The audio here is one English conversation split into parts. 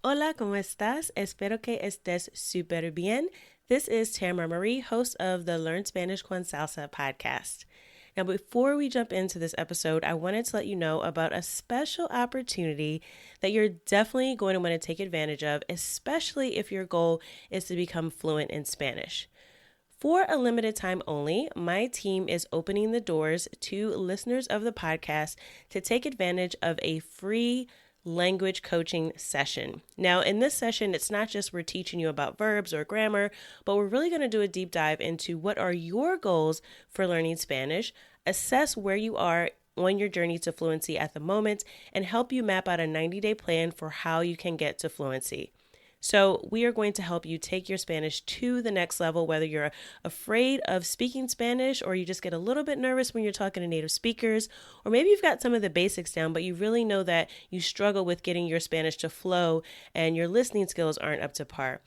Hola, ¿cómo estás? Espero que estés súper bien. This is Tamara Marie, host of the Learn Spanish con Salsa podcast. Now, before we jump into this episode, I wanted to let you know about a special opportunity that you're definitely going to want to take advantage of, especially if your goal is to become fluent in Spanish. For a limited time only, my team is opening the doors to listeners of the podcast to take advantage of a free language coaching session. Now, in this session, it's not just we're teaching you about verbs or grammar, but we're really going to do a deep dive into what are your goals for learning Spanish, assess where you are on your journey to fluency at the moment, and help you map out a 90-day plan for how you can get to fluency. So we are going to help you take your Spanish to the next level, whether you're afraid of speaking Spanish or you just get a little bit nervous when you're talking to native speakers, or maybe you've got some of the basics down, but you really know that you struggle with getting your Spanish to flow and your listening skills aren't up to par.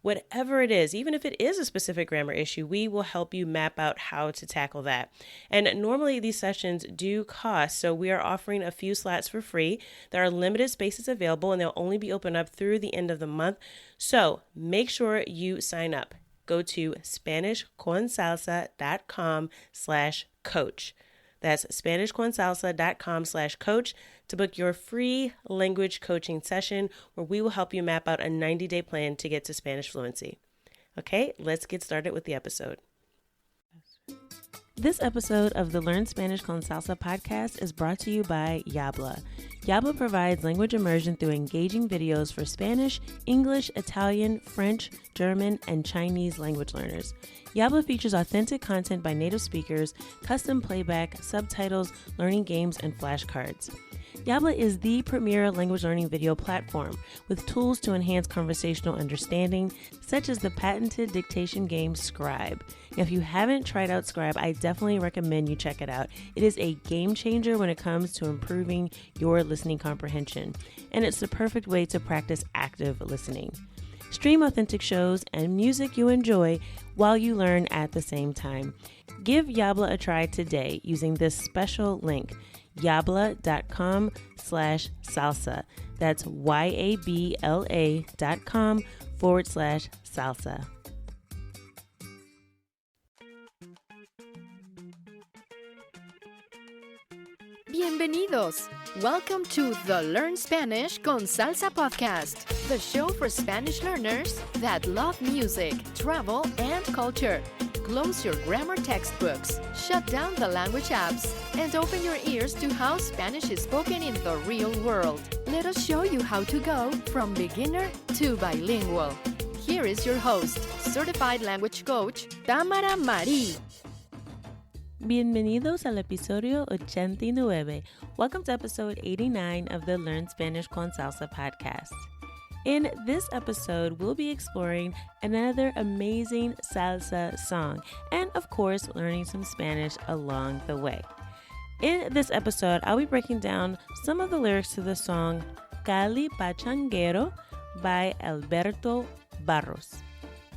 Whatever it is, even if it is a specific grammar issue, we will help you map out how to tackle that. And normally these sessions do cost, so we are offering a few slots for free. There are limited spaces available and they'll only be open up through the end of the month. So make sure you sign up. Go to SpanishConSalsa.com/coach. That's SpanishConSalsa.com/coach to book your free language coaching session where we will help you map out a 90-day plan to get to Spanish fluency. Okay, let's get started with the episode. This episode of the Learn Spanish con Salsa podcast is brought to you by Yabla. Yabla provides language immersion through engaging videos for Spanish, English, Italian, French, German, and Chinese language learners. Yabla features authentic content by native speakers, custom playback, subtitles, learning games, and flashcards. Yabla is the premier language learning video platform with tools to enhance conversational understanding, such as the patented dictation game Scribe. Now, if you haven't tried out Scribe, I definitely recommend you check it out. It is a game changer when it comes to improving your listening comprehension, and it's the perfect way to practice active listening. Stream authentic shows and music you enjoy while you learn at the same time. Give Yabla a try today using this special link, yabla.com/salsa. That's YABLA.com/salsa. Bienvenidos! Welcome to the Learn Spanish con Salsa podcast, the show for Spanish learners that love music, travel, and culture. Close your grammar textbooks, shut down the language apps, and open your ears to how Spanish is spoken in the real world. Let us show you how to go from beginner to bilingual. Here is your host, certified language coach, Tamara Marie. Bienvenidos al episodio 89. Welcome to episode 89 of the Learn Spanish con Salsa podcast. In this episode, we'll be exploring another amazing salsa song and, of course, learning some Spanish along the way. In this episode, I'll be breaking down some of the lyrics to the song Cali Pachanguero by Alberto Barros.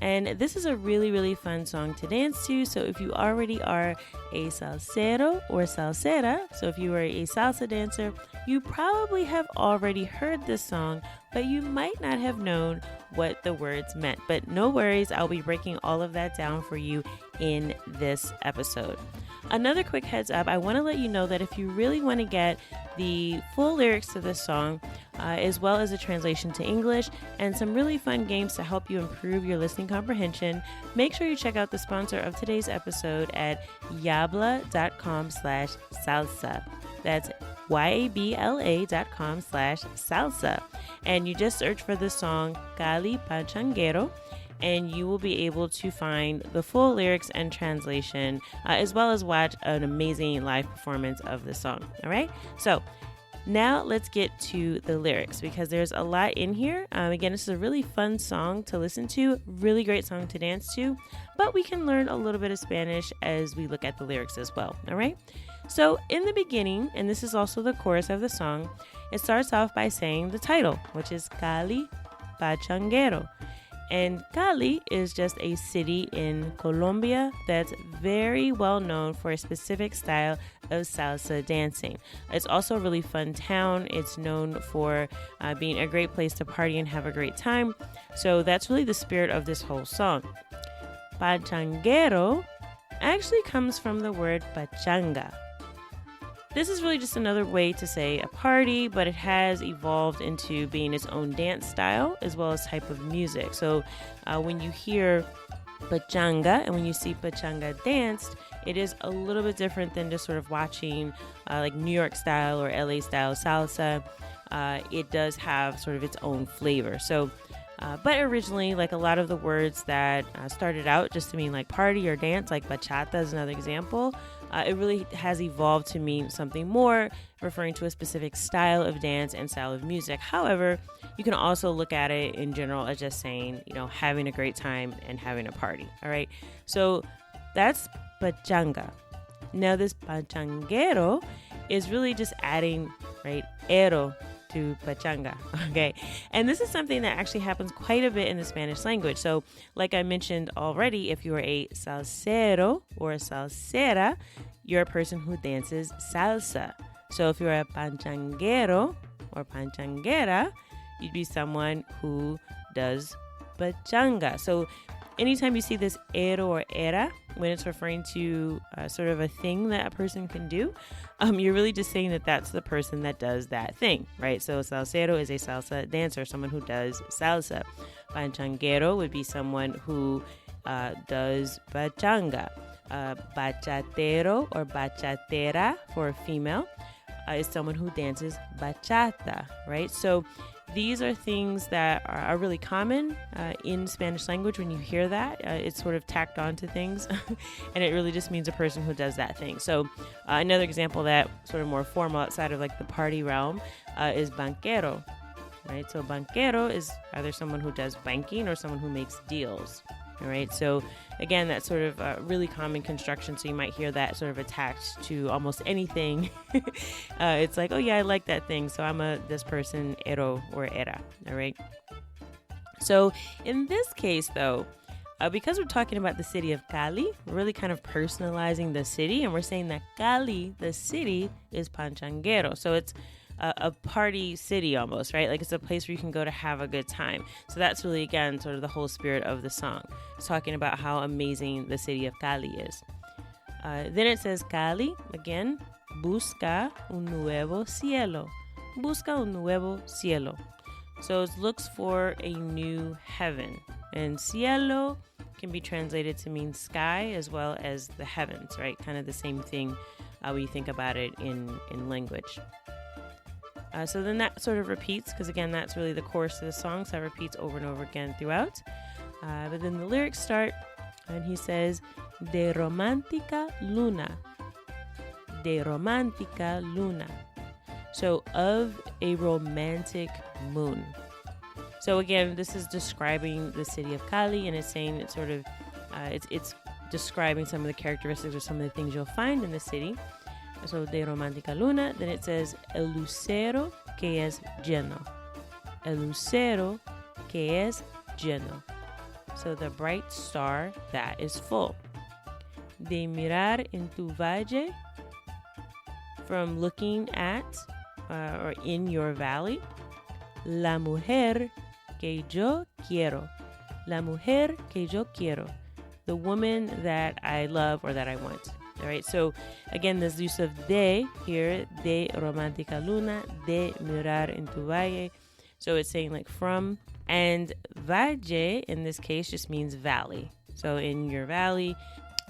And this is a really, really fun song to dance to. So if you already are a salsero or salsera, so if you are a salsa dancer, you probably have already heard this song, but you might not have known what the words meant. But no worries, I'll be breaking all of that down for you in this episode. Another quick heads up, I want to let you know that if you really want to get the full lyrics to this song, as well as a translation to English and some really fun games to help you improve your listening comprehension, make sure you check out the sponsor of today's episode at yabla.com/salsa. That's YABLA.com/salsa. And you just search for the song Cali Pachanguero, and you will be able to find the full lyrics and translation, as well as watch an amazing live performance of the song. All right, so now let's get to the lyrics because there's a lot in here. Again, this is a really fun song to listen to, really great song to dance to, but we can learn a little bit of Spanish as we look at the lyrics as well. All right, so in the beginning, and this is also the chorus of the song, it starts off by saying the title, which is Cali Pachanguero. And Cali is just a city in Colombia that's very well known for a specific style of salsa dancing. It's also a really fun town. It's known for being a great place to party and have a great time. So that's really the spirit of this whole song. Pachanguero actually comes from the word pachanga. This is really just another way to say a party, but it has evolved into being its own dance style as well as type of music. So when you hear pachanga and when you see pachanga danced, it is a little bit different than just sort of watching like New York style or LA style salsa. It does have sort of its own flavor. So but originally, like a lot of the words that started out just to mean like party or dance, like bachata is another example, it really has evolved to mean something more, referring to a specific style of dance and style of music. However, you can also look at it in general as just saying, having a great time and having a party. All right. So that's pachanga. Now this pachanguero is really just adding, right, ero to pachanga. Okay. And this is something that actually happens quite a bit in the Spanish language. So like I mentioned already, if you are a salsero or a salsera, you're a person who dances salsa. So if you're a pachanguero or pachanguera, you'd be someone who does pachanga. So anytime you see this ero or era, when it's referring to sort of a thing that a person can do, you're really just saying that that's the person that does that thing, right? So salsero is a salsa dancer, someone who does salsa. Pachanguero would be someone who does pachanga. Bachatero or bachatera for a female is someone who dances bachata, right? So these are things that are really common in Spanish language. When you hear that, it's sort of tacked onto things, and it really just means a person who does that thing. So another example that sort of more formal outside of like the party realm is banquero, right? So banquero is either someone who does banking or someone who makes deals. All right. So again, that's sort of really common construction. So you might hear that sort of attached to almost anything. It's like, oh yeah, I like that thing. So I'm this person, ero or era. All right. So in this case, though, because we're talking about the city of Cali, we're really kind of personalizing the city. And we're saying that Cali, the city, is pachanguero. So it's a party city almost, right? Like it's a place where you can go to have a good time. So that's really, again, sort of the whole spirit of the song. It's talking about how amazing the city of Cali is. Then it says Cali, again, busca un nuevo cielo. Busca un nuevo cielo. So it looks for a new heaven. And cielo can be translated to mean sky as well as the heavens, right? Kind of the same thing when you think about it in language. So then that sort of repeats, because again, that's really the chorus of the song, so that repeats over and over again throughout. But then the lyrics start, and he says, de romantica luna. De romantica luna. So of a romantic moon. So again, this is describing the city of Cali, and it's saying it's sort of, it's describing some of the characteristics or some of the things you'll find in the city. So de romantica luna, then it says el lucero que es lleno. El lucero que es lleno. So the bright star that is full. De mirar en tu valle, from looking at or in your valley. La mujer que yo quiero. La mujer que yo quiero. The woman that I love or that I want. All right, so again, this use of de here, de romantica luna, de mirar en tu valle. So it's saying like from, and valle in this case just means valley. So in your valley,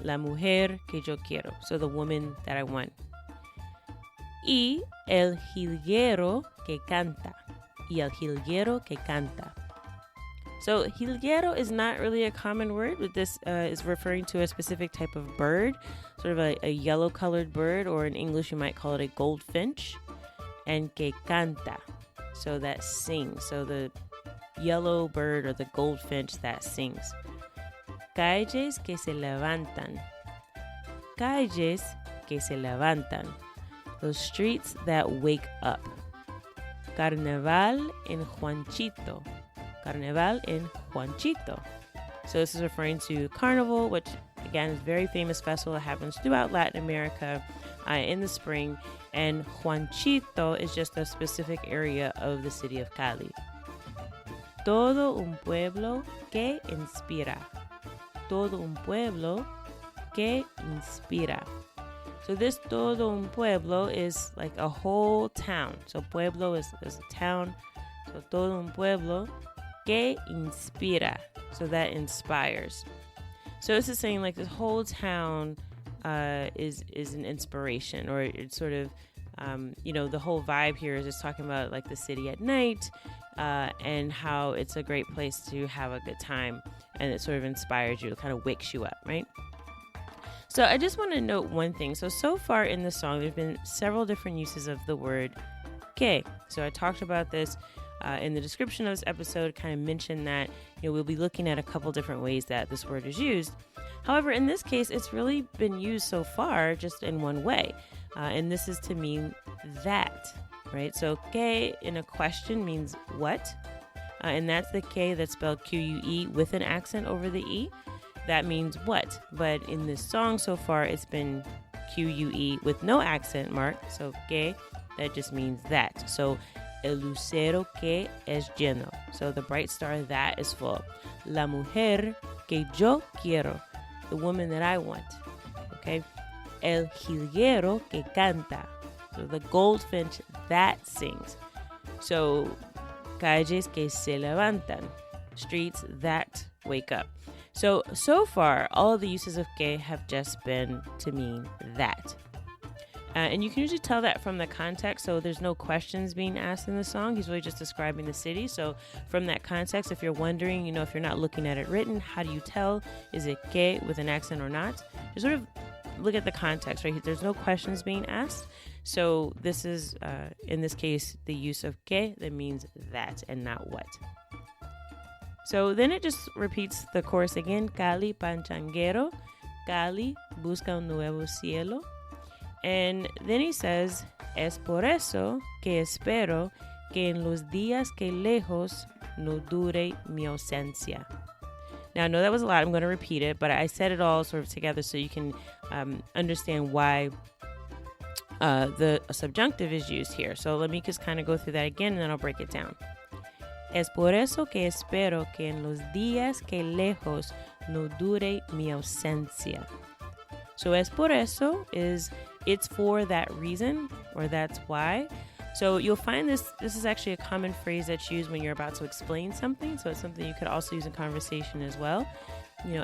la mujer que yo quiero. So the woman that I want. Y el jilguero que canta. Y el jilguero que canta. So jilguero is not really a common word, but this is referring to a specific type of bird, sort of a yellow-colored bird, or in English you might call it a goldfinch, and que canta, so that sings. So the yellow bird or the goldfinch that sings. Calles que se levantan. Calles que se levantan. Those streets that wake up. Carnaval en Juanchito. Carnaval en Juanchito. So this is referring to Carnival, which again is a very famous festival that happens throughout Latin America in the spring. And Juanchito is just a specific area of the city of Cali. Todo un pueblo que inspira. Todo un pueblo que inspira. So this todo un pueblo is like a whole town. So pueblo is a town. So todo un pueblo que inspira. So that inspires. So this is saying like this whole town is an inspiration, or it's sort of, the whole vibe here is just talking about like the city at night and how it's a great place to have a good time, and it sort of inspires you, it kind of wakes you up, right? So I just want to note one thing. So far in the song, there's been several different uses of the word que. So I talked about this in the description of this episode, kind of mentioned that we'll be looking at a couple different ways that this word is used. However, in this case, it's really been used so far just in one way, and this is to mean that, right? So que in a question means what, and that's the que that's spelled Q-U-E with an accent over the E. That means what, but in this song so far, it's been Q-U-E with no accent mark, so que, that just means that. So el lucero que es lleno. So the bright star that is full. La mujer que yo quiero. The woman that I want. Okay. El jilguero que canta. So the goldfinch that sings. So calles que se levantan. Streets that wake up. So far, all of the uses of que have just been to mean that. And you can usually tell that from the context, so there's no questions being asked in the song. He's really just describing the city. So from that context, if you're wondering, if you're not looking at it written, how do you tell? Is it que with an accent or not? Just sort of look at the context, right? There's no questions being asked. So this is, in this case, the use of que that means that and not what. So then it just repeats the chorus again. Cali Pachanguero, Cali busca un nuevo cielo. And then he says, es por eso que espero que en los días que lejos no dure mi ausencia. Now, I know that was a lot. I'm going to repeat it, but I said it all sort of together so you can understand why the subjunctive is used here. So let me just kind of go through that again, and then I'll break it down. Es por eso que espero que en los días que lejos no dure mi ausencia. So es por eso is it's for that reason, or that's why. So you'll find this is actually a common phrase that's used when you're about to explain something. So it's something you could also use in conversation as well.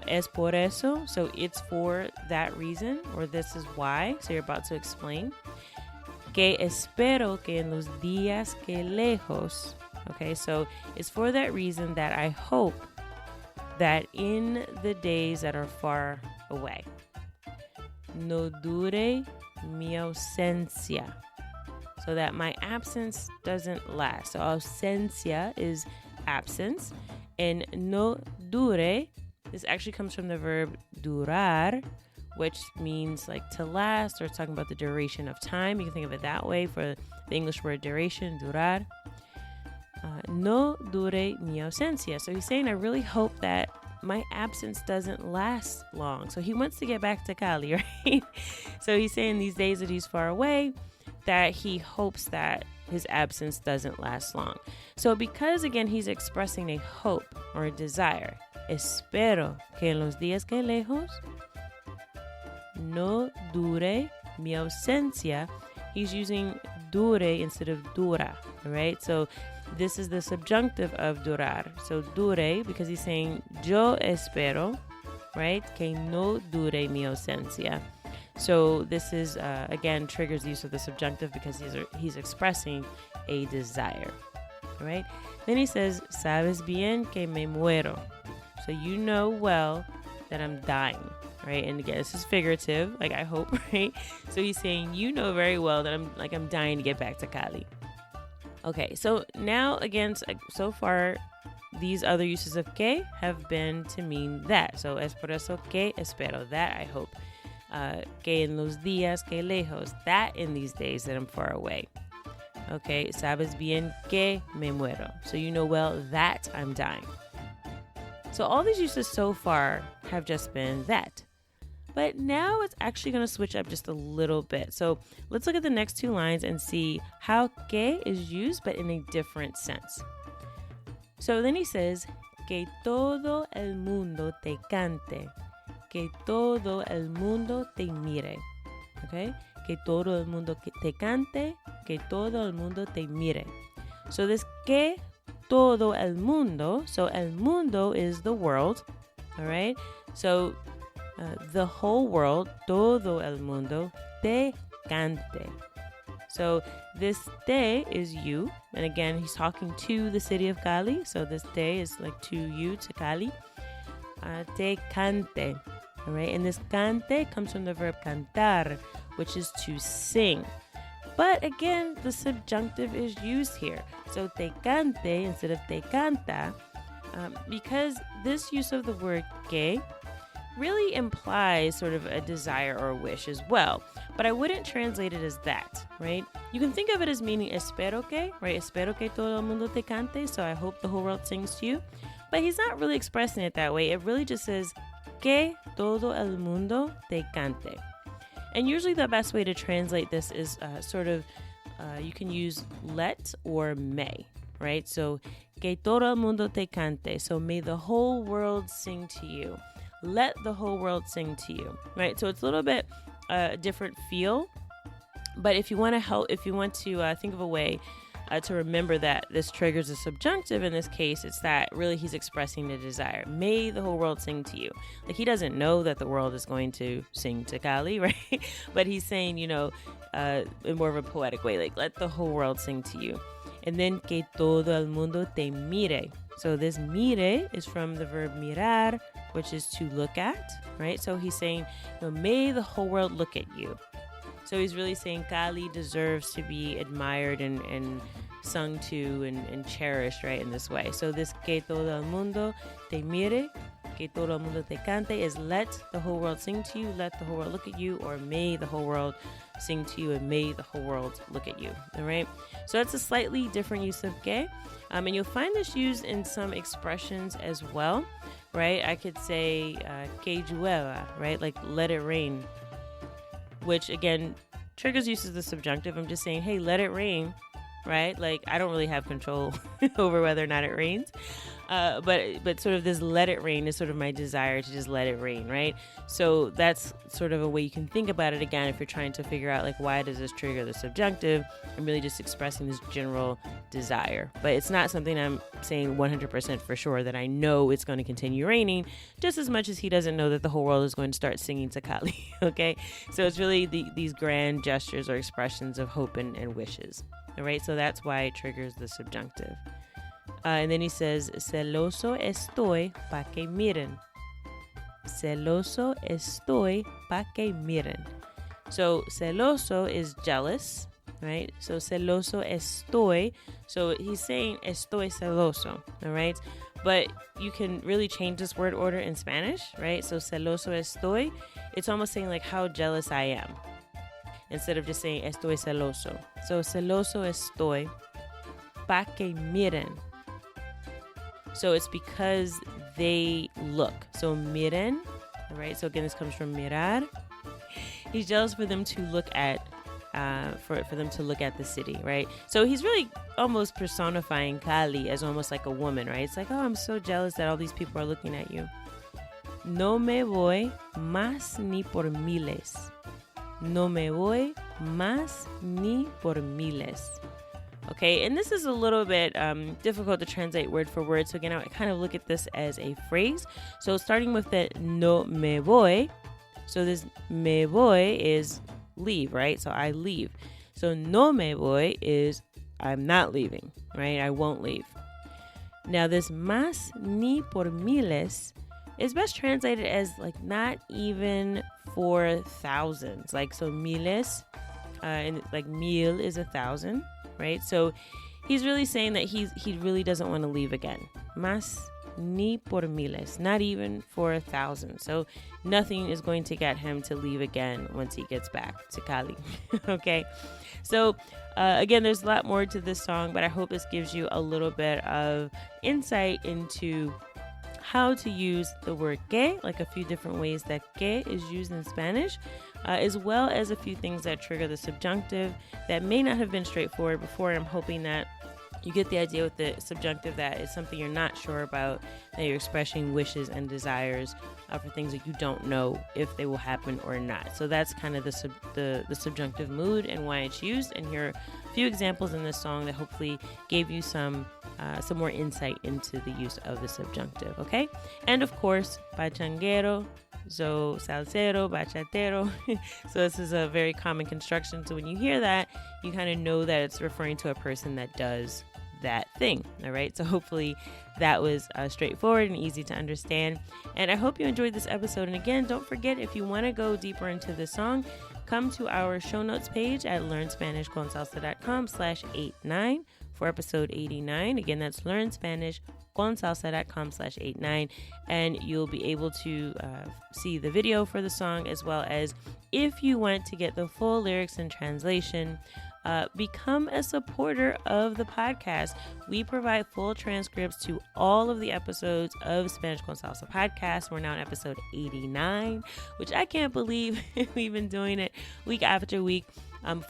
Es por eso. So it's for that reason, or this is why. So you're about to explain. Que espero que en los días que lejos. Okay, so it's for that reason that I hope that in the days that are far away, no dure mi ausencia, so that my absence doesn't last. So ausencia is absence, and no dure, this actually comes from the verb durar, which means like to last, or it's talking about the duration of time. You can think of it that way for the English word duration, durar. No dure mi ausencia. So he's saying, I really hope that my absence doesn't last long. So he wants to get back to Cali, right? So he's saying these days that he's far away, that he hopes that his absence doesn't last long. So because, again, he's expressing a hope or a desire, espero que en los días que lejos no dure mi ausencia, he's using dure instead of dura, right? So this is the subjunctive of durar. So dure, because he's saying yo espero, right? Que no dure mi ausencia. So this is, again, triggers the use of the subjunctive because he's expressing a desire, right? Then he says, sabes bien que me muero. So you know well that I'm dying, right? And again, this is figurative, like I hope, right? So he's saying, you know very well that I'm dying to get back to Cali. Okay, so now, again, so far, these other uses of que have been to mean that. So, es por eso que espero, that I hope. Que en los días que lejos, that in these days that I'm far away. Okay, sabes bien que me muero. So you know well that I'm dying. So all these uses so far have just been that. But now it's actually going to switch up just a little bit. So let's look at the next two lines and see how que is used, but in a different sense. So then he says, que todo el mundo te cante, que todo el mundo te mire. Okay? Que todo el mundo te cante, que todo el mundo te mire. So this que todo el mundo, so el mundo is the world, all right? So the whole world, todo el mundo, te cante. So this te is you, and again, he's talking to the city of Cali, so this te is like to you, to Cali. Te cante, all right? And this cante comes from the verb cantar, which is to sing. But again, the subjunctive is used here. So te cante instead of te canta, because this use of the word que really implies sort of a desire or a wish as well. But I wouldn't translate it as that, right? You can think of it as meaning espero que, right? Espero que todo el mundo te cante, so I hope the whole world sings to you. But he's not really expressing it that way. It really just says que todo el mundo te cante. And usually the best way to translate this is you can use let or may, right? So, que todo el mundo te cante. So, may the whole world sing to you. Let the whole world sing to you, right? So, it's a little bit different feel. But if you want to think of a way to remember that this triggers a subjunctive in this case, it's that really he's expressing the desire. May the whole world sing to you. Like he doesn't know that the world is going to sing to Cali, right? But he's saying, in more of a poetic way, like let the whole world sing to you. And then que todo el mundo te mire. So this mire is from the verb mirar, which is to look at, right? So he's saying, may the whole world look at you. So he's really saying Cali deserves to be admired and sung to and cherished, right, in this way. So this que todo el mundo te mire, que todo el mundo te cante is let the whole world sing to you, let the whole world look at you, or may the whole world sing to you and may the whole world look at you, all right? So that's a slightly different use of que. And you'll find this used in some expressions as well, right? I could say que llueva, right, like let it rain, which again triggers use of the subjunctive. I'm just saying, hey, let it rain, right? Like I don't really have control over whether or not it rains. But sort of this let it rain is sort of my desire to just let it rain, right? So that's sort of a way you can think about it again if you're trying to figure out like why does this trigger the subjunctive? I'm really just expressing this general desire. But it's not something I'm saying 100% for sure that I know it's going to continue raining, just as much as he doesn't know that the whole world is going to start singing to Cali, okay? So it's really these grand gestures or expressions of hope and wishes, all right? So that's why it triggers the subjunctive. And then he says, celoso estoy pa que miren. Celoso estoy pa que miren. So celoso is jealous, right? So celoso estoy. So he's saying estoy celoso, all right? But you can really change this word order in Spanish, right? So celoso estoy, it's almost saying like how jealous I am, instead of just saying estoy celoso. So celoso estoy pa que miren. So it's because they look. So miren, all right? So again, this comes from mirar. He's jealous for them to look at, for them to look at the city, right? So he's really almost personifying Cali as almost like a woman, right? It's like, oh, I'm so jealous that all these people are looking at you. No me voy más ni por miles. No me voy más ni por miles. Okay, and this is a little bit difficult to translate word for word. So again, I kind of look at this as a phrase. So starting with the no me voy. So this me voy is leave, right? So I leave. So no me voy is I'm not leaving, right? I won't leave. Now this más ni por miles is best translated as like not even for thousands. Like so miles, and like mil is 1,000. Right? So he's really saying that he really doesn't want to leave again. Más ni por miles, not even for 1,000. So nothing is going to get him to leave again once he gets back to Cali. Okay? So again, there's a lot more to this song, but I hope this gives you a little bit of insight into how to use the word que, like a few different ways that que is used in Spanish, as well as a few things that trigger the subjunctive that may not have been straightforward before. I'm hoping that you get the idea with the subjunctive that it's something you're not sure about, that you're expressing wishes and desires for things that you don't know if they will happen or not. So that's kind of the subjunctive mood and why it's used. And here are a few examples in this song that hopefully gave you some more insight into the use of the subjunctive, okay? And of course, pachanguero, so salsero, bachatero. So this is a very common construction. So when you hear that, you kind of know that it's referring to a person that does that thing. All right. So hopefully that was straightforward and easy to understand. And I hope you enjoyed this episode. And again, don't forget, if you want to go deeper into the song, come to our show notes page at learnspanishconsalsa.com/89 for episode 89. Again, that's learnspanishconsalsa.com/89. And you'll be able to see the video for the song, as well as if you want to get the full lyrics and translation, become a supporter of the podcast. We provide full transcripts to all of the episodes of Spanish con Salsa podcast. We're now on episode 89, which I can't believe we've been doing it week after week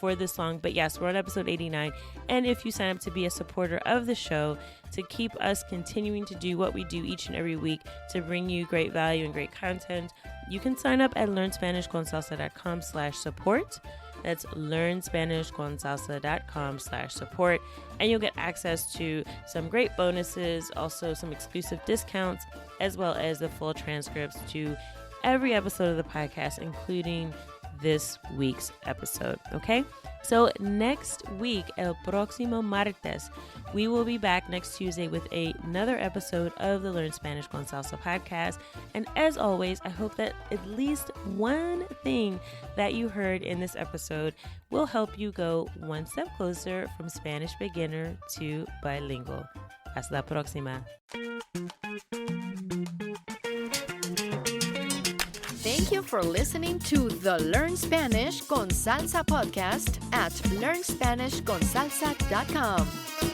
for this long. But yes, we're on episode 89. And if you sign up to be a supporter of the show, to keep us continuing to do what we do each and every week to bring you great value and great content, you can sign up at learnspanishconsalsa.com/support. That's learnspanishconsalsa.com/support. And you'll get access to some great bonuses, also some exclusive discounts, as well as the full transcripts to every episode of the podcast, including this week's episode. Okay? So next week, el próximo martes, we will be back next Tuesday with another episode of the Learn Spanish con Salsa podcast. And as always, I hope that at least one thing that you heard in this episode will help you go one step closer from Spanish beginner to bilingual. Hasta la próxima. Thank you for listening to the Learn Spanish con Salsa podcast at learnspanishconsalsa.com.